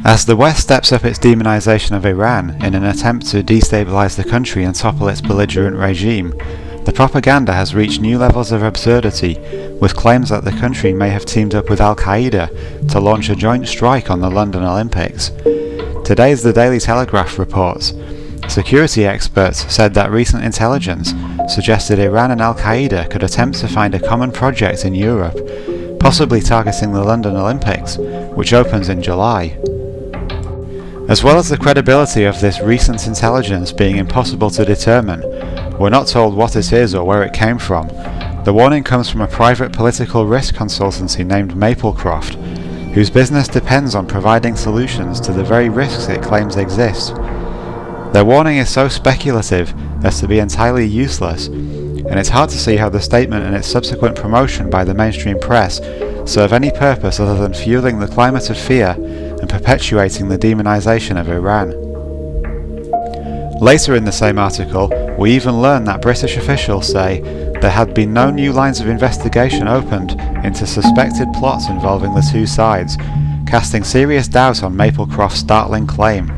As the West steps up its demonization of Iran in an attempt to destabilize the country and topple its belligerent regime, the propaganda has reached new levels of absurdity, with claims that the country may have teamed up with Al-Qaeda to launch a joint strike on the London Olympics. Today's The Daily Telegraph reports, security experts said that recent intelligence suggested Iran and Al-Qaeda could attempt to find a common project in Europe, possibly targeting the London Olympics, which opens in July. As well as the credibility of this recent intelligence being impossible to determine, we're not told what it is or where it came from. The warning comes from a private political risk consultancy named Maplecroft, whose business depends on providing solutions to the very risks it claims exist. Their warning is so speculative as to be entirely useless, and it's hard to see how the statement and its subsequent promotion by the mainstream press serve any purpose other than fueling the climate of fear and perpetuating the demonization of Iran. Later in the same article, we even learn that British officials say there had been no new lines of investigation opened into suspected plots involving the two sides, casting serious doubt on Maplecroft's startling claim.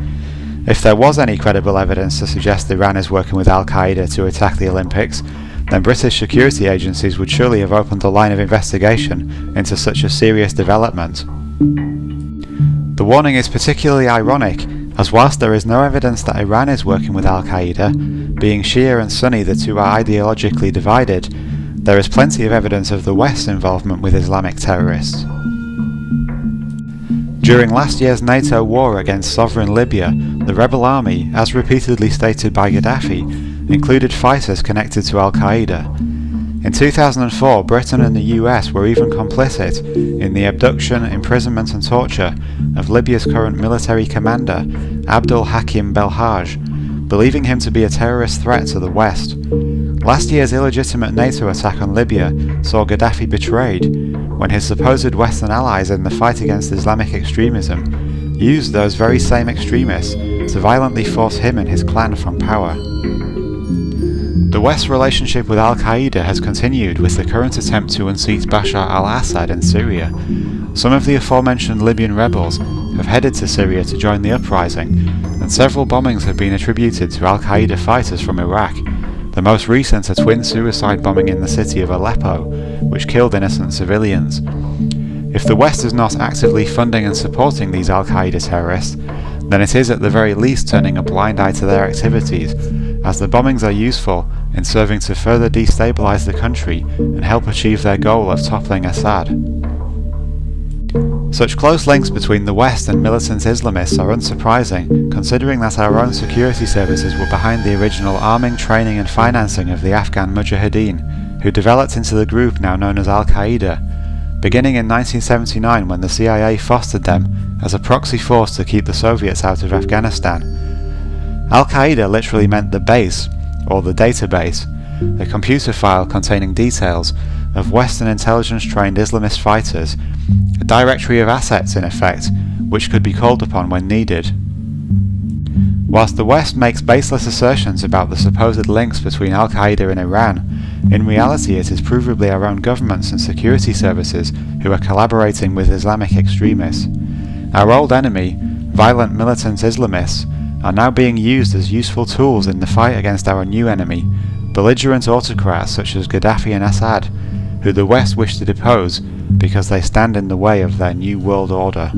If there was any credible evidence to suggest Iran is working with Al-Qaeda to attack the Olympics, then British security agencies would surely have opened a line of investigation into such a serious development. The warning is particularly ironic, as whilst there is no evidence that Iran is working with Al-Qaeda, being Shia and Sunni the two are ideologically divided, there is plenty of evidence of the West's involvement with Islamic terrorists. During last year's NATO war against sovereign Libya, the rebel army, as repeatedly stated by Gaddafi, included fighters connected to Al-Qaeda. In 2004, Britain and the US were even complicit in the abduction, imprisonment and torture of Libya's current military commander, Abdul Hakim Belhaj, believing him to be a terrorist threat to the West. Last year's illegitimate NATO attack on Libya saw Gaddafi betrayed, when his supposed Western allies in the fight against Islamic extremism used those very same extremists to violently force him and his clan from power. The West's relationship with Al-Qaeda has continued with the current attempt to unseat Bashar al-Assad in Syria. Some of the aforementioned Libyan rebels have headed to Syria to join the uprising, and several bombings have been attributed to Al-Qaeda fighters from Iraq, the most recent a twin suicide bombing in the city of Aleppo, which killed innocent civilians. If the West is not actively funding and supporting these Al-Qaeda terrorists, then it is at the very least turning a blind eye to their activities, as the bombings are useful in serving to further destabilize the country and help achieve their goal of toppling Assad. Such close links between the West and militant Islamists are unsurprising, considering that our own security services were behind the original arming, training and financing of the Afghan Mujahideen, who developed into the group now known as Al-Qaeda, beginning in 1979 when the CIA fostered them as a proxy force to keep the Soviets out of Afghanistan. Al-Qaeda literally meant the base, or the database, a computer file containing details of Western intelligence-trained Islamist fighters, a directory of assets in effect, which could be called upon when needed. Whilst the West makes baseless assertions about the supposed links between Al-Qaeda and Iran, in reality it is provably our own governments and security services who are collaborating with Islamic extremists. Our old enemy, violent militant Islamists, are now being used as useful tools in the fight against our new enemy, belligerent autocrats such as Gaddafi and Assad, who the West wish to depose because they stand in the way of their new world order.